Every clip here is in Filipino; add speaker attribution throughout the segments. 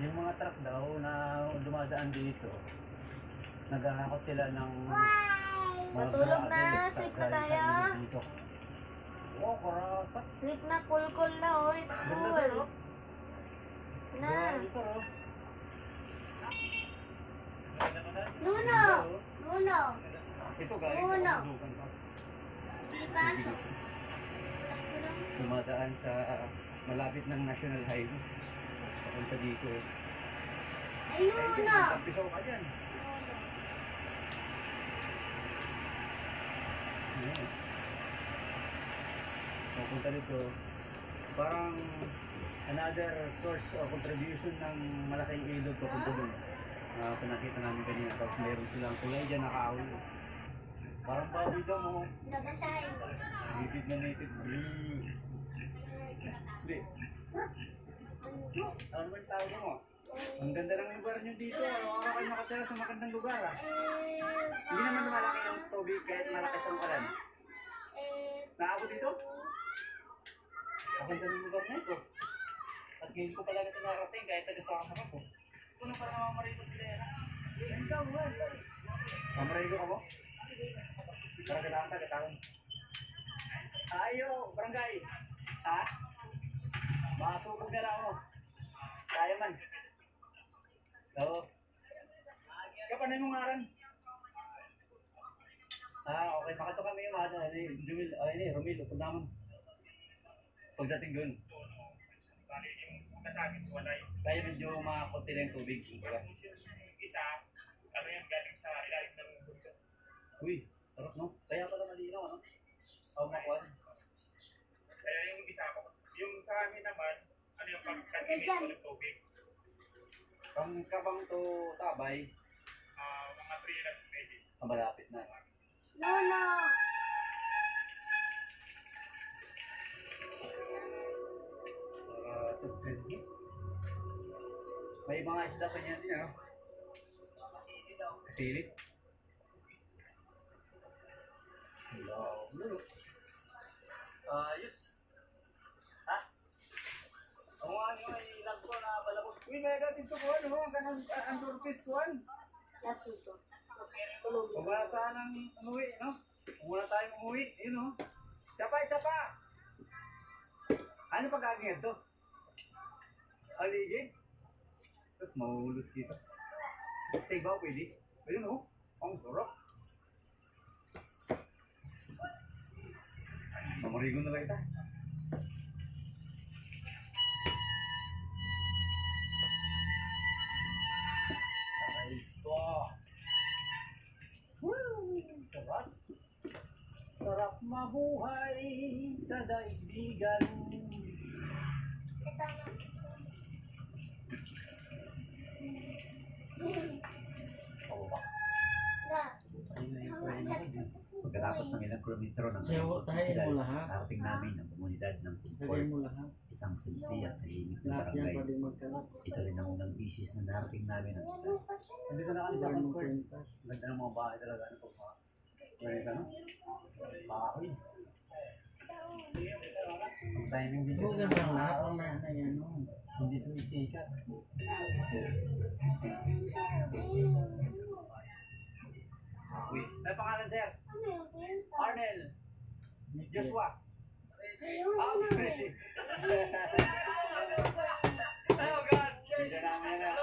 Speaker 1: Yung mga truck daw na dumadaan dito, naghahakot sila ng
Speaker 2: Matulog na, sleep na tayo.
Speaker 1: dito. Wow, karasak.
Speaker 2: Sleep na, cool na, oh, it's
Speaker 1: Ganda
Speaker 2: cool.
Speaker 1: sir, oh.
Speaker 2: Na.
Speaker 1: Ito, oh.
Speaker 3: Nuno! Nuno!
Speaker 1: Ito guys,
Speaker 3: Uno.
Speaker 1: dukan pa.
Speaker 3: Hindi pasok.
Speaker 1: Dumadaan sa malapit ng National Highway. Papunta dito eh.
Speaker 3: Ay, Nuno!
Speaker 1: Pisaw ka dyan. Ayan. Papunta dito. Parang another source of contribution ng malaking ilog papunta doon. Pinakita namin kanina. Tapos mayroon silang kulay dyan nakahuli. Parang baboy daw mo.
Speaker 3: Nabasahin mo.
Speaker 1: Native na native. Hindi. Ano ba yung tawag mo? Ang ganda ng lugar nyo dito. Araw-araw kayo nakatira sa magandang lugar ah. Hindi naman malaki ang tubig kahit malaki sa ulan. Naabot dito? Ang ganda ng lugar na ito. At ngayon ko pala ito narating kahit taga-sama ako. Ito na parang mamarito sila yan. Mamarito ka mo? Parang kailangan taga-taon. Ayo, barangay. Ha? Masukog na lang ako. Kaya man. Oo. Kapanay mong ngaran? Okay. Makato kami yung mga Jumil, Romil, upod naman. Pagdating doon. Kaya medyo makakunti lang yung tubig.
Speaker 4: Isa, ano yan, galing sa ilalis ng mundo.
Speaker 1: Uy, sarap no? Kaya pala malinaw, ano? Makuhan.
Speaker 4: Kaya yung isa, yung sa amin naman, ano yung pagkakinis ko ng tubig?
Speaker 1: From Kabang to Tabay,
Speaker 4: Mga 3 lang pwede.
Speaker 1: malapit na.
Speaker 3: Nuno!
Speaker 1: Suspended. May mga isda pa niyan din, ano? Kasilit. Hello. Ayos. Ha? Ang mga ano ay ilag ko na balabot. Uy, may agad ito ko, ano? Ganun, ang turpis ko, ano?
Speaker 2: Yasuto.
Speaker 1: Kung wala sanang umuwi, no? Kung wala tayong umuwi, yun, no? Isa pa! Ano pag-agad to? Aligid? Tapos mahuhulos dito. Sa iba, pwede. Ayun, no? Ang sarap. Mamarigo na lang ita. Sarap. Sarap mabuhay sa daigdigan.
Speaker 3: Ito na.
Speaker 1: Oo ba?
Speaker 3: Da.
Speaker 5: Pagkatapos ng ilang kilometro ng
Speaker 6: Tayo mo lahat.
Speaker 5: narating namin ang komunidad ng
Speaker 6: Lagay
Speaker 5: Kumport,
Speaker 6: mo lahat.
Speaker 5: isang simple at tahimik na
Speaker 6: Lahat yan
Speaker 5: barangay.
Speaker 6: pwede magkalat.
Speaker 5: Ito rin ang unang bisis na narating namin ang ito.
Speaker 1: Nandito na kami sa
Speaker 6: Gawin mo
Speaker 1: Concord.
Speaker 6: kwenta.
Speaker 1: Ganda ng mga bahay talaga. Ano po ba? Ganito, no? Bahay. Ang timing dito
Speaker 6: Oo,
Speaker 1: sa
Speaker 6: ganda lahat. Ang may ano yan. no?
Speaker 1: hindi sumisikat. Uy, may pangalan sir?
Speaker 3: Ano yung kwenta?
Speaker 1: Arnel. Joshua.
Speaker 3: Ayun,
Speaker 1: Ah,
Speaker 3: Nuno.
Speaker 1: okay. Oh God! Hindi namin yan.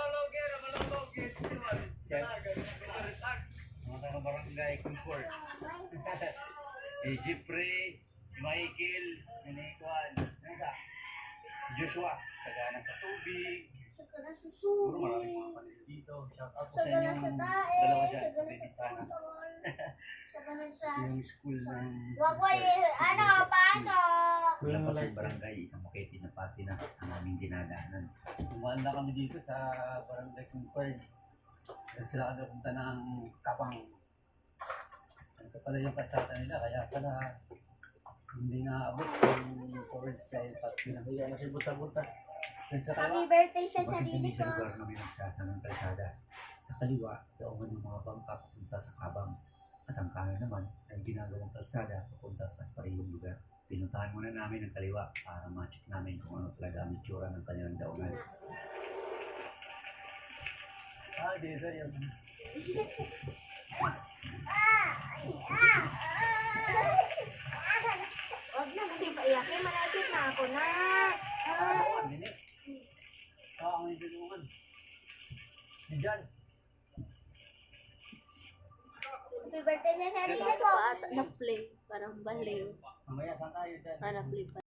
Speaker 1: Chef. Mga taga-barangay Concord. Jeffrey, Michael, Ninikuan, Joshua, sagana sa tubig.
Speaker 3: Sagana sa
Speaker 1: Puro maraming mga
Speaker 3: suwi.
Speaker 1: kapatid dito. Shout out po sa
Speaker 3: Sagana
Speaker 1: inyong
Speaker 3: sa
Speaker 1: dalawa
Speaker 3: tae.
Speaker 1: dyan sa
Speaker 3: Sagana sa
Speaker 1: Bibitana.
Speaker 3: putol. Sagana sa...
Speaker 1: Yung school ng...
Speaker 3: Wag mo ano, pasok!
Speaker 6: Kuya mo
Speaker 5: Labas
Speaker 6: light.
Speaker 5: ng barangay, isang maketi na party na ang aming dinadaanan.
Speaker 1: Tumaan na kami dito sa Barangay Concord. At sila kami punta ng Kapang. Ito pala yung kalsada nila, kaya pala hindi naabot yung forest dahil pati na.
Speaker 6: Kaya na si buta-buta.
Speaker 1: Then sa
Speaker 3: Happy
Speaker 1: kaliwa,
Speaker 3: birthday sa
Speaker 5: Bakit
Speaker 3: sarili
Speaker 5: hindi
Speaker 3: ko.
Speaker 5: sa lugar na may nagsasanang kalsada? Sa kaliwa, daungan ng mga bangka papunta sa Kabang. At ang kanan naman ay ginagawang kalsada papunta sa parehong lugar. Pinuntahan muna namin ang kaliwa para ma-check namin kung ano talaga ang itsura ng kanilang daungan.
Speaker 1: Ah, dito yun.
Speaker 2: Huwag na kasi paiyakin. Malapit na ako na.
Speaker 1: Oo, hindi. Oo, ang hindi. Diyan.
Speaker 3: Happy birthday sa sarili
Speaker 2: Ito
Speaker 3: ko.
Speaker 2: ata na-play. Parang baliw.
Speaker 1: Mamaya saan tayo dyan?
Speaker 2: Na-play pa.